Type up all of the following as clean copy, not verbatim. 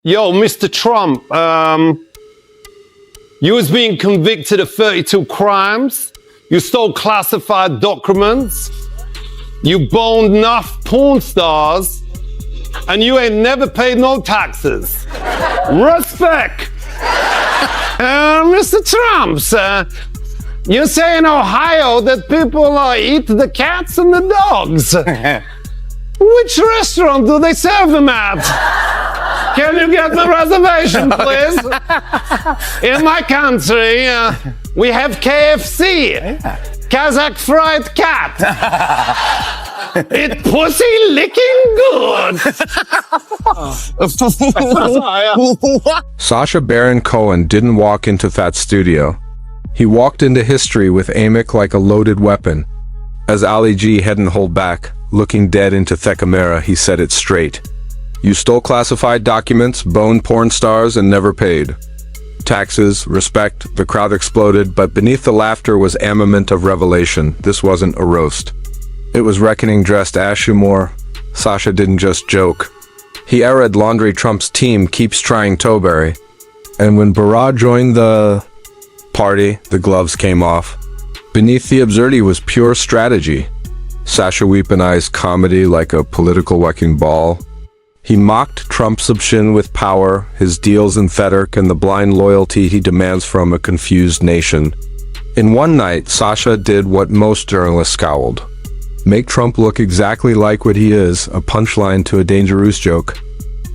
Yo, Mr. Trump, you was being convicted of 32 crimes. You stole classified documents. You boned enough porn stars. And you ain't never paid no taxes. Respect. Mr. Trump, you say in Ohio that people eat the cats and the dogs. Which restaurant do they serve them at? Can you get me a reservation, please? In my country, we have KFC, Kazakh fried cat. It pussy licking good. Sacha Baron Cohen didn't walk into that studio. He walked into history with Amick like a loaded weapon. As Ali G hadn't hold back, looking dead into the camera, he said it straight. You stole classified documents, boned porn stars, and never paid. Taxes, respect, the crowd exploded, but beneath the laughter was armament of revelation. This wasn't a roast. It was reckoning dressed as humor. Sacha didn't just joke. He arid laundry Trump's team keeps trying Toberry. And when Barra joined the party, the gloves came off. Beneath the absurdity was pure strategy. Sacha weaponized comedy like a political wrecking ball. He mocked Trump's obsession with power, his deals in FEDERC, and the blind loyalty he demands from a confused nation. In one night, Sacha did what most journalists scowled. Make Trump look exactly like what he is, a punchline to a dangerous joke.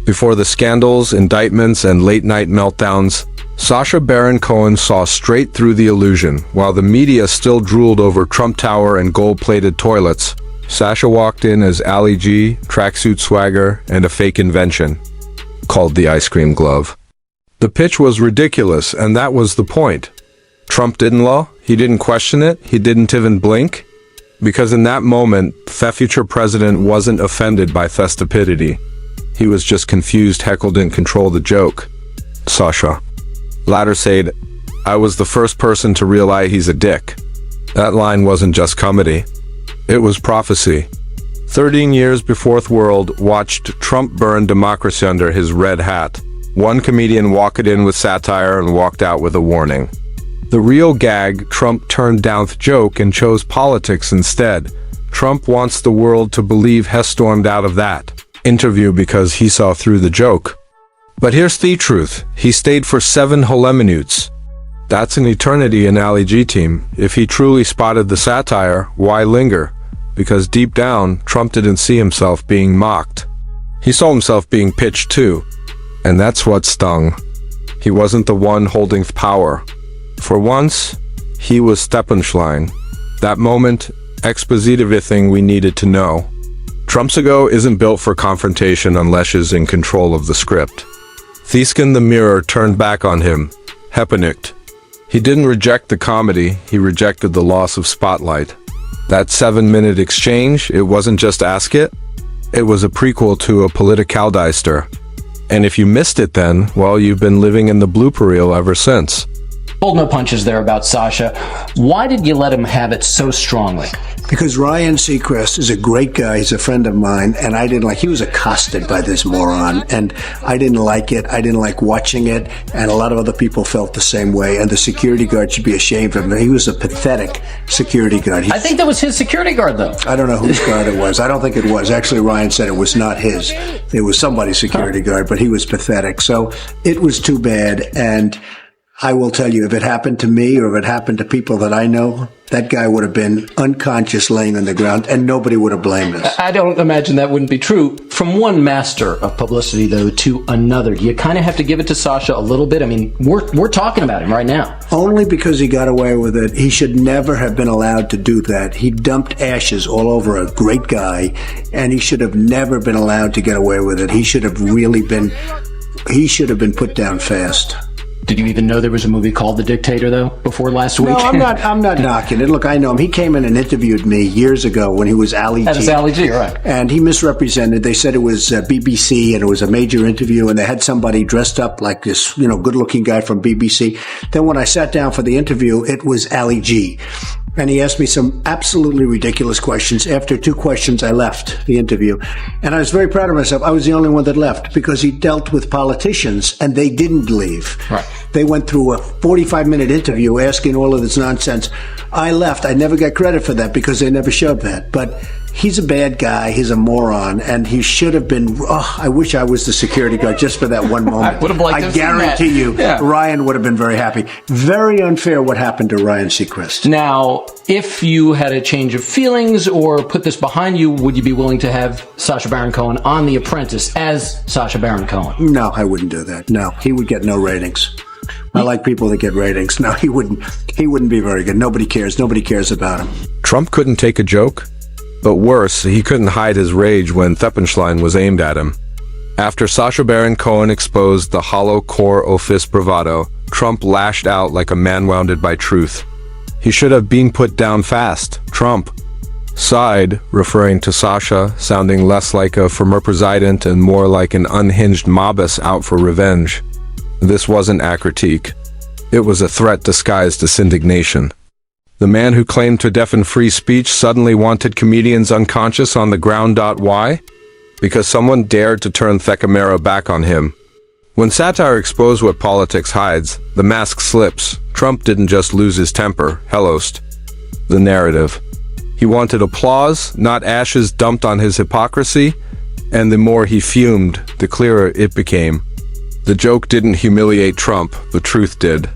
Before the scandals, indictments, and late-night meltdowns, Sacha Baron Cohen saw straight through the illusion. While the media still drooled over Trump Tower and gold-plated toilets, Sacha walked in as Ali G, tracksuit swagger, and a fake invention, called the ice cream glove. The pitch was ridiculous, and that was the point. Trump didn't lie, he didn't question it, he didn't even blink. Because in that moment, the future president wasn't offended by the stupidity. He was just confused Heckle didn't control the joke. Sacha later said, I was the first person to realize he's a dick. That line wasn't just comedy. It was prophecy. 13 years before the world watched Trump burn democracy under his red hat. One comedian walked in with satire and walked out with a warning. The real gag, Trump turned down the joke and chose politics instead. Trump wants the world to believe he stormed out of that interview because he saw through the joke. But here's the truth. He stayed for 7 whole minutes. That's an eternity in Ali G team. If he truly spotted the satire, why linger? Because deep down, Trump didn't see himself being mocked. He saw himself being pitched too. And that's what stung. He wasn't the one holding power. For once, he was Steppenschlein. That moment, exposited everything we needed to know. Trump's ego isn't built for confrontation unless he's in control of the script. Theskin the mirror turned back on him, hepanicked. He didn't reject the comedy, he rejected the loss of spotlight. That 7-minute exchange, it wasn't just ask it was a prequel to a politicaldeister. And if you missed it then, well, you've been living in the blooper reel ever since. Pulled no punches there about Sacha. Why did you let him have it so strongly? Because Ryan Seacrest is a great guy. He's a friend of mine, and I didn't like. He was accosted by this moron, and I didn't like it. I didn't like watching it, and a lot of other people felt the same way. And the security guard should be ashamed of him. He was a pathetic security guard. I think that was his security guard, though. I don't know whose guard it was. I don't think it was. Actually, Ryan said it was not his. It was somebody's security guard, but he was pathetic. So it was too bad, and I will tell you, if it happened to me or if it happened to people that I know, that guy would have been unconscious laying on the ground and nobody would have blamed us. I don't imagine that wouldn't be true. From one master of publicity, though, to another, do you kind of have to give it to Sacha a little bit? I mean, we're talking about him right now. Only because he got away with it. He should never have been allowed to do that. He dumped ashes all over a great guy, and he should have never been allowed to get away with it. He should have been put down fast. Did you even know there was a movie called The Dictator, though, before last week? No, I'm not knocking it. Look, I know him. He came in and interviewed me years ago when he was Ali G. That was Ali G, right. And he misrepresented. They said it was BBC and it was a major interview and they had somebody dressed up like this, good-looking guy from BBC. Then when I sat down for the interview, it was Ali G. And he asked me some absolutely ridiculous questions. After 2 questions, I left the interview. And I was very proud of myself. I was the only one that left because he dealt with politicians and they didn't leave. Right. They went through a 45-minute interview asking all of this nonsense. I left. I never got credit for that because they never showed that. But he's a bad guy. He's a moron. And he should have been, I wish I was the security guard just for that one moment. I would have liked to have seen guarantee you, Yeah. Ryan would have been very happy. Very unfair what happened to Ryan Seacrest. Now, if you had a change of feelings or put this behind you, would you be willing to have Sacha Baron Cohen on The Apprentice as Sacha Baron Cohen? No, I wouldn't do that. No, he would get no ratings. I like people that get ratings. No, he wouldn't. He wouldn't be very good. Nobody cares. Nobody cares about him. Trump couldn't take a joke, but worse, he couldn't hide his rage when Theppenschlein was aimed at him. After Sacha Baron Cohen exposed the hollow core office bravado, Trump lashed out like a man wounded by truth. He should have been put down fast. Trump sighed, referring to Sacha, sounding less like a former president and more like an unhinged mobus out for revenge. This wasn't a critique. It was a threat disguised as indignation. The man who claimed to deafen free speech suddenly wanted comedians unconscious on the ground. Why? Because someone dared to turn the camera back on him. When satire exposed what politics hides, the mask slips. Trump didn't just lose his temper, hellost the narrative. He wanted applause, not ashes dumped on his hypocrisy, and the more he fumed, the clearer it became. The joke didn't humiliate Trump, the truth did.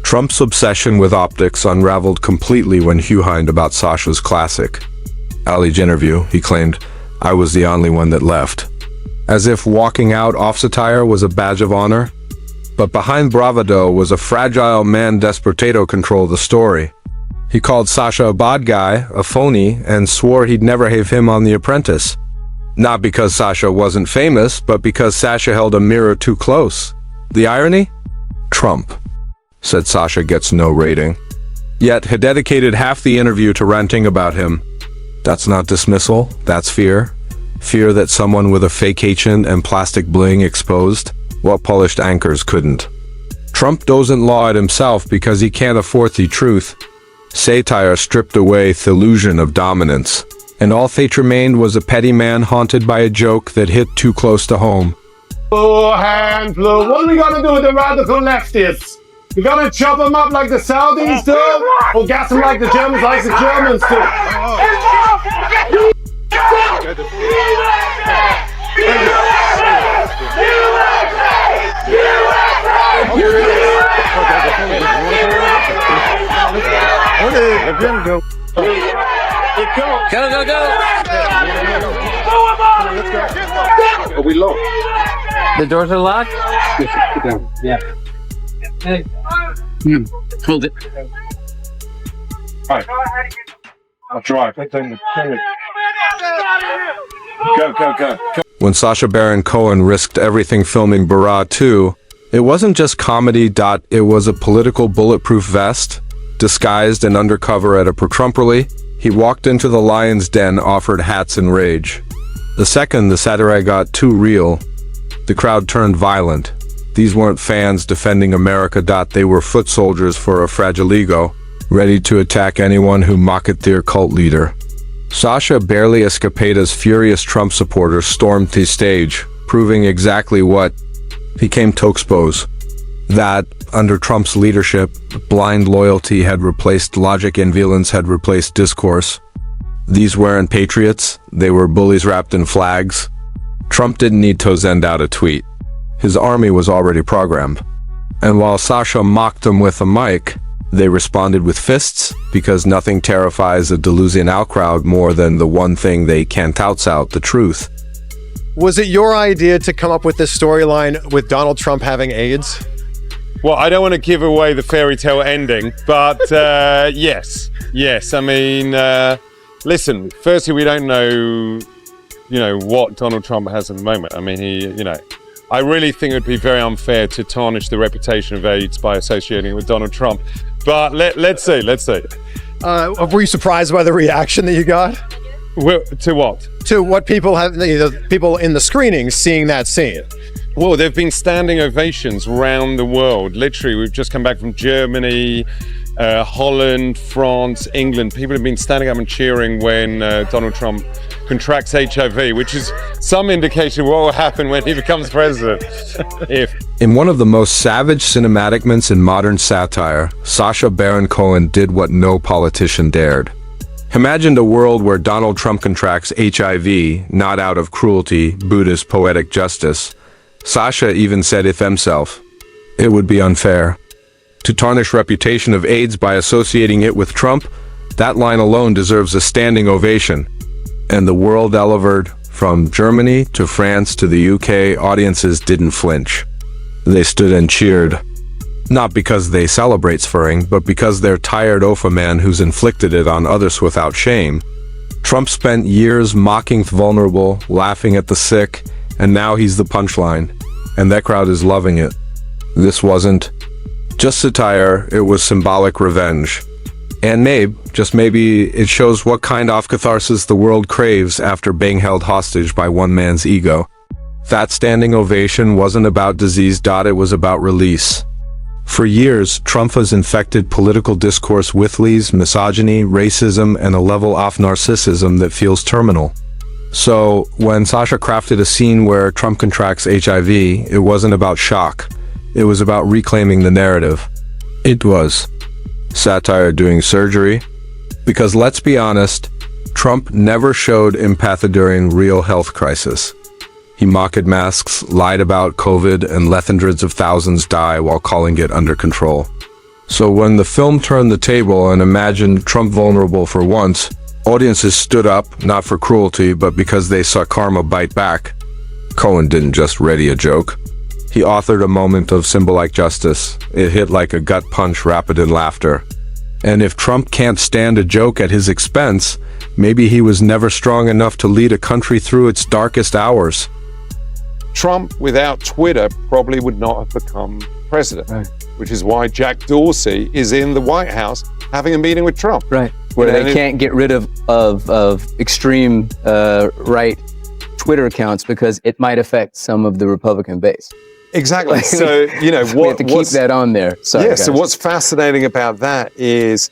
Trump's obsession with optics unraveled completely when Hugh whined about Sacha's classic Ali G interview. He claimed, "I was the only one that left." As if walking out off satire was a badge of honor. But behind bravado was a fragile man desperate to control the story. He called Sacha a bad guy, a phony, and swore he'd never have him on The Apprentice. Not because Sacha wasn't famous, but because Sacha held a mirror too close. The irony? Trump said Sacha gets no rating. Yet he dedicated half the interview to ranting about him. That's not dismissal, that's fear. Fear that someone with a fake agent and plastic bling exposed what polished anchors couldn't. Trump doesn't law it himself because he can't afford the truth. Satire stripped away the illusion of dominance, and all that remained was a petty man haunted by a joke that hit too close to home. Oh, hand blue. What are we gonna do with the radical leftists? We gonna chop them up like the Saudis do? Or gas them like the Germans do? Are we locked? The doors are locked? Yeah. Hey. Hold it. Right. I'll drive. Go. When Sacha Baron Cohen risked everything filming Borat 2, it wasn't just comedy. It was a political bulletproof vest. Disguised and undercover at a Trump rally, he walked into the lion's den, offered hats and rage. The second the satire got too real, the crowd turned violent. These weren't fans defending America. They were foot soldiers for a fragile ego, ready to attack anyone who mocked their cult leader. Sacha barely escaped as furious Trump supporters stormed the stage, proving exactly what became to expose. That, under Trump's leadership, blind loyalty had replaced logic and violence had replaced discourse. These weren't patriots, they were bullies wrapped in flags. Trump didn't need to send out a tweet. His army was already programmed. And while Sacha mocked them with a mic, they responded with fists, because nothing terrifies a delusional crowd more than the one thing they can't out, the truth. Was it your idea to come up with this storyline with Donald Trump having AIDS? Well, I don't want to give away the fairy tale ending, but yes. I mean, listen, firstly, we don't know, what Donald Trump has at the moment. I mean, I really think it would be very unfair to tarnish the reputation of AIDS by associating it with Donald Trump. But let's see. Were you surprised by the reaction that you got? To what? To what people have, people in the screenings seeing that scene. Well, there have been standing ovations around the world. Literally, we've just come back from Germany, Holland, France, England. People have been standing up and cheering when Donald Trump contracts HIV, which is some indication of what will happen when he becomes president. In one of the most savage cinematic moments in modern satire, Sacha Baron Cohen did what no politician dared. Imagined a world where Donald Trump contracts HIV, not out of cruelty, Buddhist poetic justice. Sacha even said it himself. It would be unfair. To tarnish reputation of AIDS by associating it with Trump, that line alone deserves a standing ovation. And the world delivered. From Germany to France to the UK, audiences didn't flinch. They stood and cheered. Not because they celebrate swearing, but because they're tired of a man who's inflicted it on others without shame. Trump spent years mocking the vulnerable, laughing at the sick, and now he's the punchline. And that crowd is loving it. This wasn't just satire, it was symbolic revenge. And maybe it shows what kind of catharsis the world craves after being held hostage by one man's ego. That standing ovation wasn't about disease. It was about release. For years, Trump has infected political discourse with lies, misogyny, racism, and a level of narcissism that feels terminal. So, when Sacha crafted a scene where Trump contracts HIV, it wasn't about shock. It was about reclaiming the narrative. It was satire doing surgery. Because let's be honest, Trump never showed empathy during real health crisis. He mocked masks, lied about COVID, and let hundreds of thousands die while calling it under control. So when the film turned the table and imagined Trump vulnerable for once, audiences stood up, not for cruelty, but because they saw karma bite back. Cohen didn't just ready a joke. He authored a moment of symbolic justice. It hit like a gut punch, rapid in laughter. And if Trump can't stand a joke at his expense, maybe he was never strong enough to lead a country through its darkest hours. Trump, without Twitter, probably would not have become president, Right. which is why Jack Dorsey is in the White House having a meeting with Trump. Right. Where And they it- can't get rid of extreme right Twitter accounts because it might affect some of the Republican base. Exactly. So, we have to keep that on there. Sorry, Yeah, so guys. what's fascinating about that is,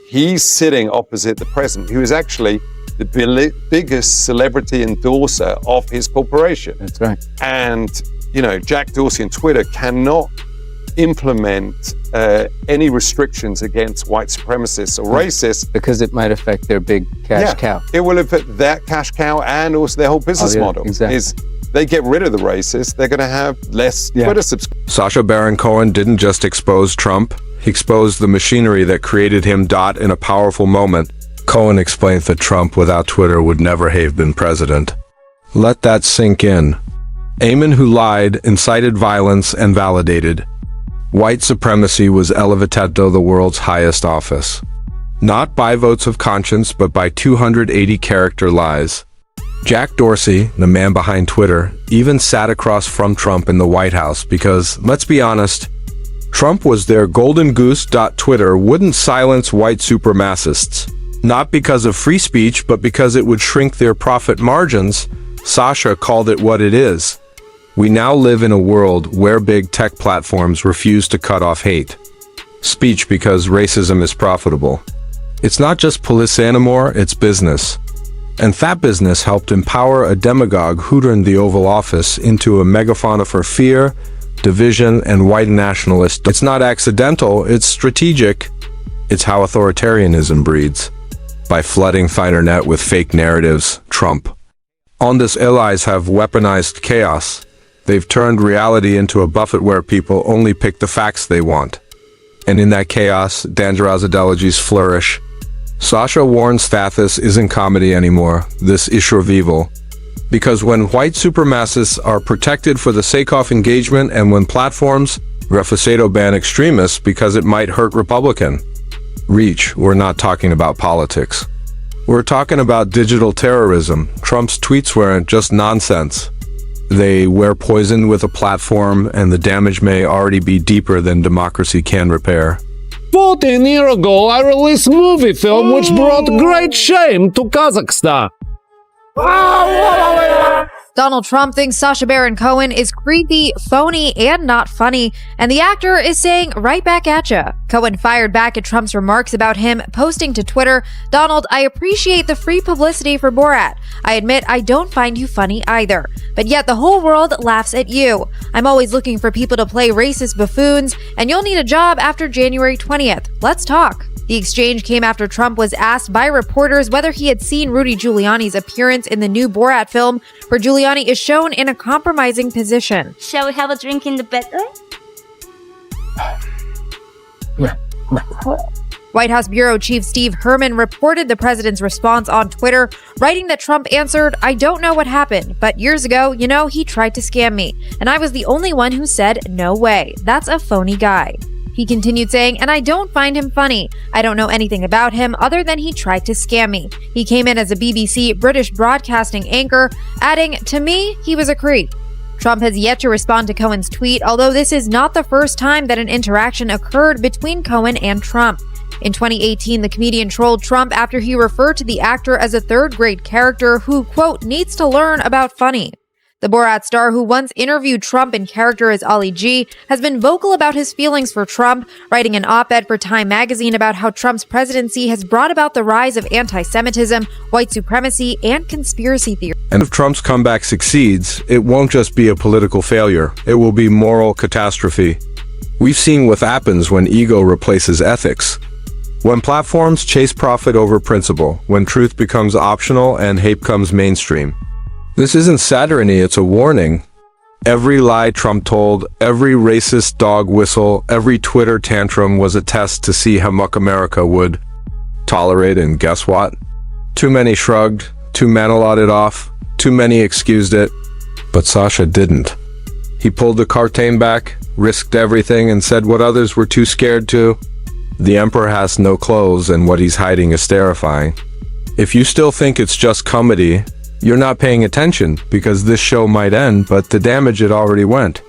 he's sitting opposite the president, who is actually the biggest celebrity endorser of his corporation. That's right. And, Jack Dorsey and Twitter cannot implement any restrictions against white supremacists or racists. Because it might affect their big cash cow. It will affect that cash cow and also their whole business model. Exactly. Is they get rid of the racists, they're going to have less Twitter subscribers. Sacha Baron Cohen didn't just expose Trump, he exposed the machinery that created him. In a powerful moment, Cohen explained that Trump without Twitter would never have been president. Let that sink in. A man who lied, incited violence, and validated. White supremacy was elevated to the world's highest office. Not by votes of conscience, but by 280-character lies. Jack Dorsey, the man behind Twitter, even sat across from Trump in the White House because, let's be honest, Trump was their golden goose. Twitter wouldn't silence white supremacists. Not because of free speech, but because it would shrink their profit margins. Sacha called it what it is. We now live in a world where big tech platforms refuse to cut off hate speech because racism is profitable. It's not just police anymore, it's business. And that business helped empower a demagogue who turned the Oval Office into a megaphone for fear, division, and white nationalist. It's not accidental, it's strategic. It's how authoritarianism breeds. By flooding Finernet with fake narratives, Trump and his allies have weaponized chaos. They've turned reality into a buffet where people only pick the facts they want. And in that chaos, dangerous ideologies flourish. Sacha warns that this isn't comedy anymore, this issue of evil. Because when white supremacists are protected for the sake of engagement and when platforms refusado ban extremists because it might hurt Republican reach, we're not talking about politics. We're talking about digital terrorism. Trump's tweets weren't just nonsense. They were poisoned with a platform, and the damage may already be deeper than democracy can repair. 14 years ago, I released a movie film which brought great shame to Kazakhstan. Donald Trump thinks Sacha Baron Cohen is creepy, phony, and not funny, and the actor is saying right back at ya. Cohen fired back at Trump's remarks about him, posting to Twitter, "Donald, I appreciate the free publicity for Borat. I admit I don't find you funny either. But yet the whole world laughs at you. I'm always looking for people to play racist buffoons, and you'll need a job after January 20th. Let's talk." The exchange came after Trump was asked by reporters whether he had seen Rudy Giuliani's appearance in the new Borat film, where Giuliani is shown in a compromising position. Shall we have a drink in the bedroom? White House Bureau Chief Steve Herman reported the president's response on Twitter, writing that Trump answered, "I don't know what happened, but years ago, he tried to scam me, and I was the only one who said, no way. That's a phony guy." He continued saying, "And I don't find him funny. I don't know anything about him other than he tried to scam me. He came in as a BBC British broadcasting anchor," adding, "To me, he was a creep." Trump has yet to respond to Cohen's tweet, although this is not the first time that an interaction occurred between Cohen and Trump. In 2018, the comedian trolled Trump after he referred to the actor as a third-grade character who, quote, needs to learn about funny. The Borat star, who once interviewed Trump in character as Ali G, has been vocal about his feelings for Trump, writing an op-ed for Time magazine about how Trump's presidency has brought about the rise of anti-Semitism, white supremacy, and conspiracy theory. And if Trump's comeback succeeds, it won't just be a political failure, it will be moral catastrophe. We've seen what happens when ego replaces ethics. When platforms chase profit over principle, when truth becomes optional and hate becomes mainstream. This isn't satire, it's a warning. Every lie Trump told, every racist dog whistle, every Twitter tantrum was a test to see how much America would tolerate, and guess what? Too many shrugged, too many lauded off, too many excused it. But Sacha didn't. He pulled the curtain back, risked everything, and said what others were too scared to. The emperor has no clothes, and what he's hiding is terrifying. If you still think it's just comedy, you're not paying attention, because this show might end, but the damage it already went.